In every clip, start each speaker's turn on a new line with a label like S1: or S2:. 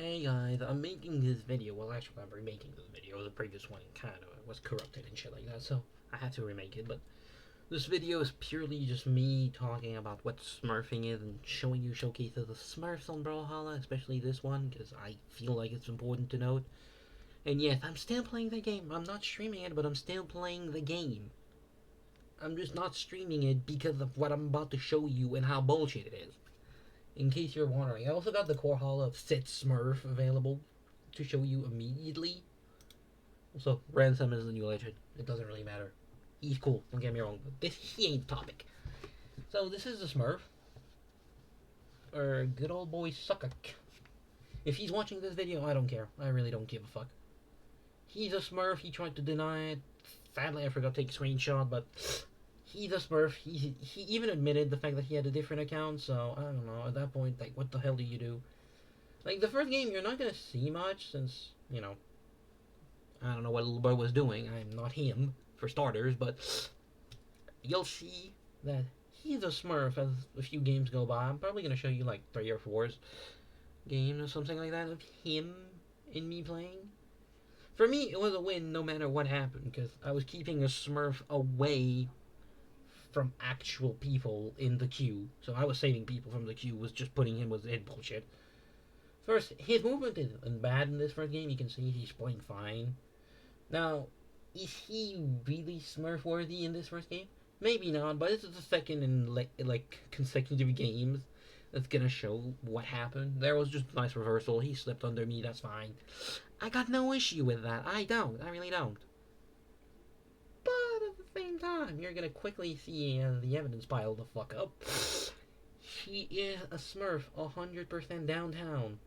S1: Hey guys, I'm making this video. Well, actually, I'm remaking this video. The previous one kind of was corrupted and shit like that, so I had to remake it. But this video is purely just me talking about what smurfing is and showing you showcases of smurfs on Brawlhalla, especially this one, because I feel like it's important to note. And yes, I'm still playing the game. I'm not streaming it, but I'm still playing the game. I'm just not streaming it because of what I'm about to show you and how bullshit it is. In case you're wondering, I also got the core hall of Sit Smurf available to show you immediately. Also, Ransom is the new legend. It doesn't really matter. He's cool, don't get me wrong, but he ain't the topic. So this is the Smurf. Or good old boy Suckuk. If he's watching this video, I don't care. I really don't give a fuck. He's a Smurf, he tried to deny it. Sadly, I forgot to take a screenshot, but he's a Smurf. He even admitted the fact that he had a different account, so I don't know. At that point, like, what the hell do you do? Like, the first game, you're not gonna see much since, I don't know what little boy was doing. I'm not him, for starters, but you'll see that he's a Smurf as a few games go by. I'm probably gonna show you, like, 3 or 4 games or something like that of him and me playing. For me, it was a win no matter what happened, because I was keeping a Smurf away from actual people in the queue. So I was saving people from the queue, was just putting him with his bullshit. First, his movement isn't bad in this first game. You can see he's playing fine. Now, is he really Smurf worthy in this first game? Maybe not, but this is the second in like consecutive games that's gonna show what happened. There was just a nice reversal. He slipped under me. That's fine. I got no issue with that. I don't. I really don't. But at the same time, you're gonna quickly see the evidence pile the fuck up. He is a Smurf, 100% downtown.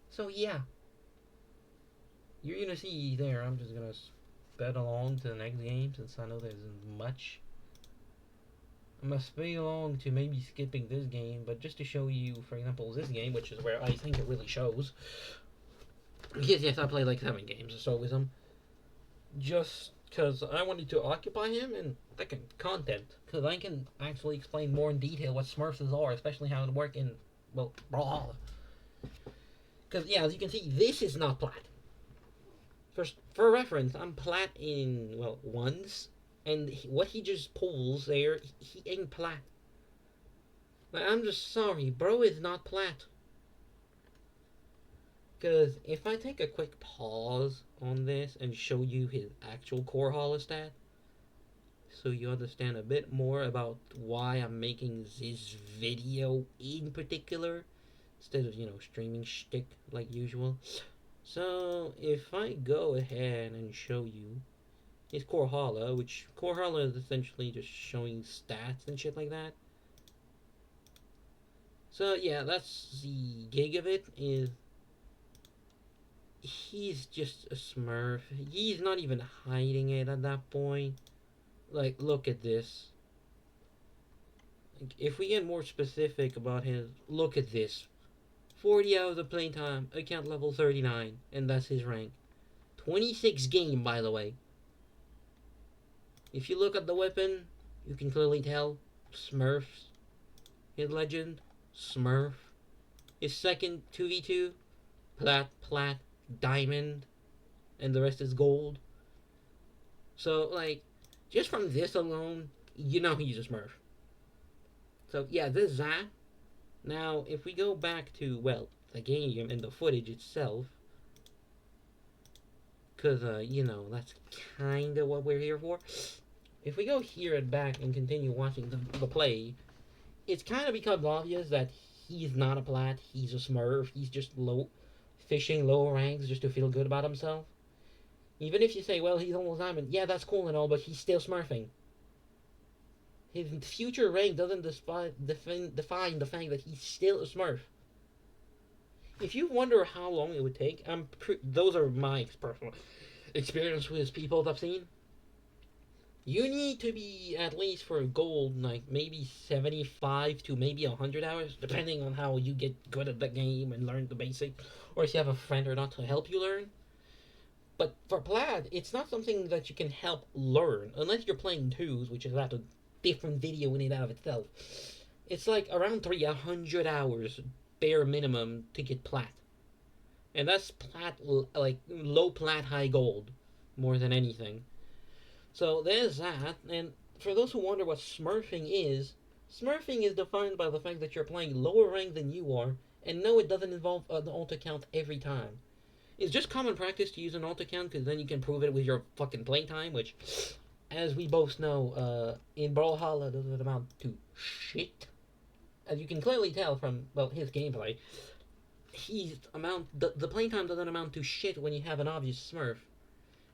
S1: So yeah, you're gonna see there. I'm just gonna sped along to the next game since I know there isn't much. I'm gonna speed along to maybe skipping this game, but just to show you, for example, this game, which is where I think it really shows. Yes, I played like 7 games or so with him. Just because I wanted to occupy him in second content, because I can actually explain more in detail what Smurfs are, especially how it work in, well, Brawlhalla. Because, yeah, as you can see, this is not plat. For reference, I'm plat in, well, once, and what he just pulls there, he ain't plat. Like, I'm just sorry, bro is not plat. Because if I take a quick pause on this and show you his actual core holostat, so you understand a bit more about why I'm making this video in particular, instead of, streaming shtick like usual. So, if I go ahead and show you his core holo, which core holo is essentially just showing stats and shit like that. So, yeah, that's the gig of it, is he's just a Smurf. He's not even hiding it at that point. Like, look at this. Like, if we get more specific about his, look at this. 40 hours of playing time, account level 39, and that's his rank. 26 game, by the way. If you look at the weapon, you can clearly tell Smurfs. His legend, Smurf. His second 2v2, plat, diamond, and the rest is gold. So, like, just from this alone, you know he's a Smurf. So, yeah, this is that. Now, if we go back to, well, the game and the footage itself, because, that's kind of what we're here for. If we go here and back and continue watching the play, it's kind of becomes obvious that he's not a plat, he's a Smurf, he's just fishing lower ranks just to feel good about himself. Even if you say, well, he's almost diamond, yeah, that's cool and all, but he's still smurfing. His future rank doesn't define the fact that he's still a smurf. If you wonder how long it would take, those are my personal experience with people I've seen. You need to be, at least for gold, like maybe 75 to maybe 100 hours, depending on how you get good at the game and learn the basic, or if you have a friend or not to help you learn. But for plat, it's not something that you can help learn, unless you're playing twos, which is a different video in and of itself. It's like around 300 hours bare minimum to get plat. And that's plat, like low plat, high gold, more than anything. So there's that. And for those who wonder what smurfing is defined by the fact that you're playing lower rank than you are, and no, it doesn't involve an alt account every time. It's just common practice to use an alt account because then you can prove it with your fucking playtime, which, as we both know, in Brawlhalla doesn't amount to shit. As you can clearly tell from, well, his gameplay, the playtime doesn't amount to shit when you have an obvious smurf.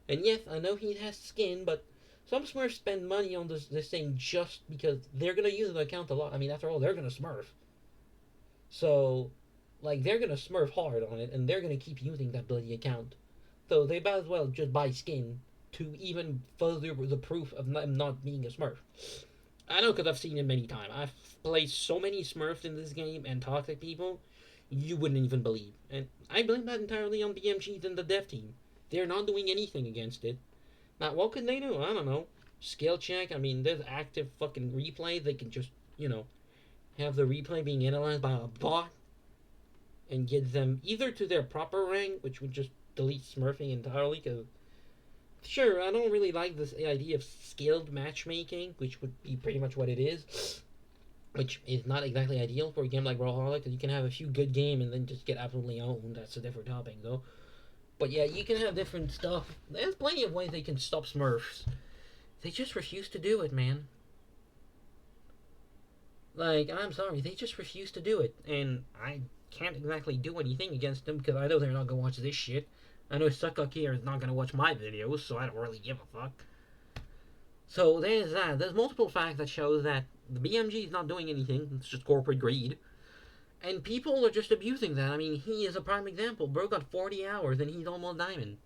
S1: And yes, I know he has skin, but some Smurfs spend money on this thing just because they're gonna use the account a lot. I mean, after all, they're gonna Smurf. So, like, they're gonna Smurf hard on it, and they're gonna keep using that bloody account. So they might as well just buy skin to even further the proof of them not being a Smurf. I know because I've seen it many times. I've played so many Smurfs in this game and toxic people, you wouldn't even believe. And I blame that entirely on BMGs and the dev team. They're not doing anything against it. Now, what could they do? I don't know. Skill check. I mean, there's active fucking replay. They can just, have the replay being analyzed by a bot and get them either to their proper rank, which would just delete smurfing entirely. Because, sure, I don't really like this idea of skilled matchmaking, which would be pretty much what it is. Which is not exactly ideal for a game like Brawlhalla, because you can have a few good games and then just get absolutely owned. That's a different topic, though. But yeah, you can have different stuff. There's plenty of ways they can stop Smurfs. They just refuse to do it, man. Like, I'm sorry, they just refuse to do it. And I can't exactly do anything against them because I know they're not going to watch this shit. I know Suckuk here is not going to watch my videos, so I don't really give a fuck. So there's that. There's multiple facts that shows that the BMG is not doing anything. It's just corporate greed. And people are just abusing that. I mean, he is a prime example. Bro got 40 hours and he's almost diamond.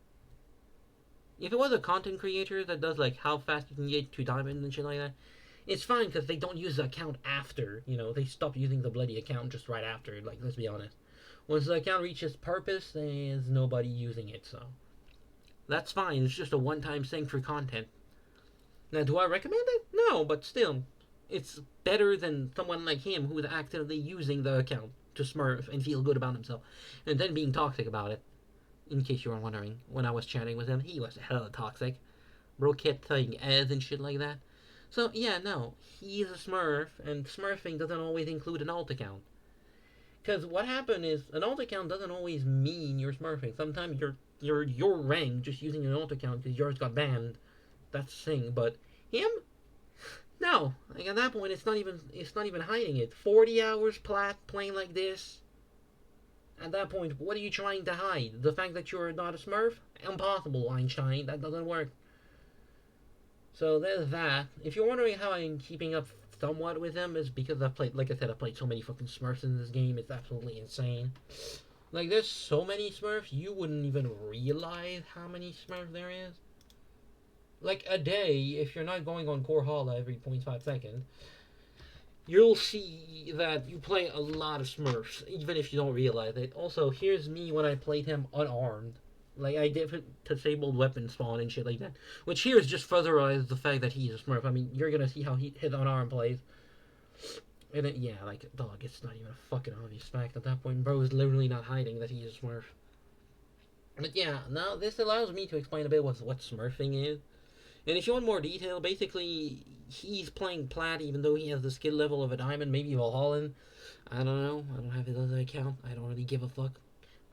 S1: If it was a content creator that does like how fast you can get to diamond and shit like that, it's fine because they don't use the account after. They stop using the bloody account just right after. Like, let's be honest. Once the account reaches purpose, there's nobody using it, so that's fine. It's just a one-time thing for content. Now, do I recommend it? No, but still, it's better than someone like him who is actively using the account to smurf and feel good about himself, and then being toxic about it. In case you were wondering, when I was chatting with him, he was hella toxic. Bro kept saying as and shit like that. So, yeah, no, he's a smurf, and smurfing doesn't always include an alt account. Because what happened is, an alt account doesn't always mean you're smurfing. Sometimes you're rank just using an alt account because yours got banned. That's the thing, but him? No. Like, at that point, it's not even hiding it. 40 hours plat playing like this. At that point, what are you trying to hide? The fact that you're not a smurf? Impossible, Einstein. That doesn't work. So there's that. If you're wondering how I'm keeping up somewhat with them, it's because I've played, like I said, I've played so many fucking smurfs in this game. It's absolutely insane. Like, there's so many smurfs, you wouldn't even realize how many smurfs there is. Like, a day, if you're not going on Brawlhalla every 0.5 seconds, you'll see that you play a lot of smurfs, even if you don't realize it. Also, here's me when I played him unarmed. Like, I did disabled weapon spawn and shit like that. Which here is just furtherizes the fact that he's a smurf. I mean, you're gonna see how his unarmed plays. And yeah, like, dog, it's not even a fucking obvious fact at that point. Bro is literally not hiding that he's a smurf. But yeah, now this allows me to explain a bit what smurfing is. And if you want more detail, basically, he's playing plat even though he has the skill level of a diamond, maybe Valhalla. I don't know. I don't have his other account. I don't really give a fuck.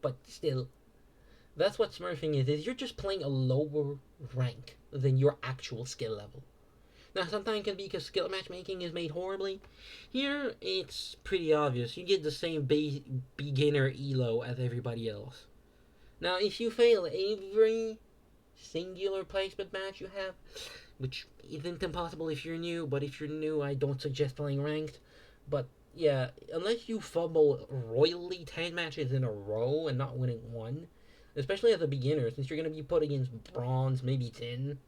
S1: But still, that's what smurfing is you're just playing a lower rank than your actual skill level. Now, sometimes it can be because skill matchmaking is made horribly. Here, it's pretty obvious. You get the same beginner elo as everybody else. Now, if you fail every singular placement match you have, which isn't impossible if you're new, but if you're new, I don't suggest playing ranked. But yeah, unless you fumble royally 10 matches in a row and not winning one, especially as a beginner, since you're going to be put against bronze, maybe tin,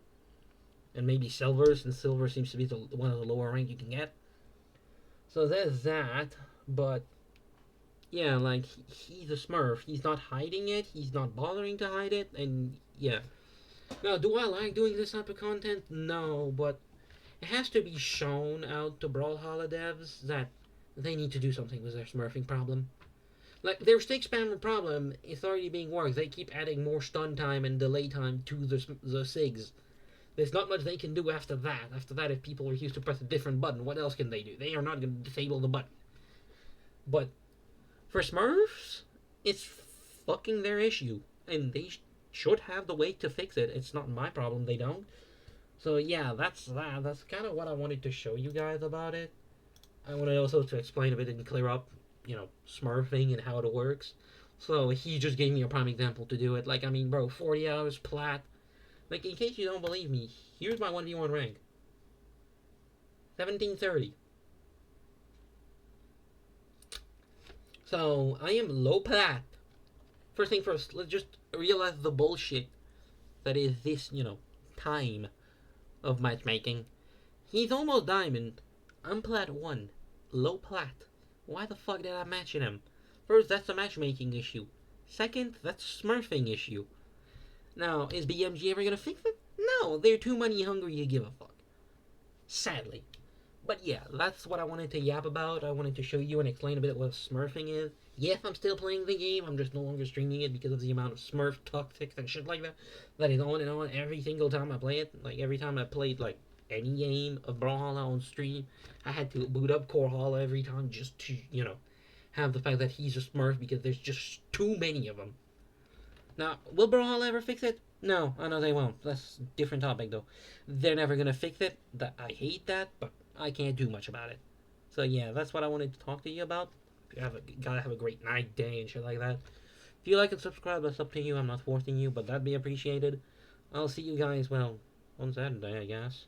S1: and maybe silver, since silver seems to be one of the lower rank you can get. So there's that, but yeah, like, he's a smurf. He's not hiding it, he's not bothering to hide it, and yeah. Now, do I like doing this type of content? No, but it has to be shown out to Brawlhalla devs that they need to do something with their smurfing problem. Like, their stick spammer problem is already being worked. They keep adding more stun time and delay time to the SIGs. There's not much they can do after that. After that, if people are used to press a different button, what else can they do? They are not going to disable the button. But for Smurfs, it's fucking their issue. And they should have the way to fix it. It's not my problem, they don't. So yeah, that's that. That's kind of what I wanted to show you guys about it. I wanted also to explain a bit and clear up, smurfing and how it works. So he just gave me a prime example to do it. Like, I mean, bro, 40 hours plat. Like, in case you don't believe me, here's my 1v1 rank. 1730. So, I am low plat. First thing first, let's just realize the bullshit that is this, time of matchmaking. He's almost diamond. I'm plat 1. Low plat. Why the fuck did I match him? First, that's a matchmaking issue. Second, that's a smurfing issue. Now, is BMG ever gonna fix it? No, they're too money hungry to give a fuck. Sadly. But yeah, that's what I wanted to yap about. I wanted to show you and explain a bit what smurfing is. Yes, I'm still playing the game. I'm just no longer streaming it because of the amount of smurf toxics and shit like that that is on and on every single time I play it. Like, every time I played, like, any game of Brawlhalla on stream, I had to boot up Brawlhalla every time just to, have the fact that he's a smurf because there's just too many of them. Now, will Brawlhalla ever fix it? No, I know they won't. That's a different topic, though. They're never gonna fix it. I hate that, but I can't do much about it. So yeah, that's what I wanted to talk to you about. Gotta have a great night, day, and shit like that. If you like and subscribe, that's up to you. I'm not forcing you, but that'd be appreciated. I'll see you guys, well, on Saturday, I guess.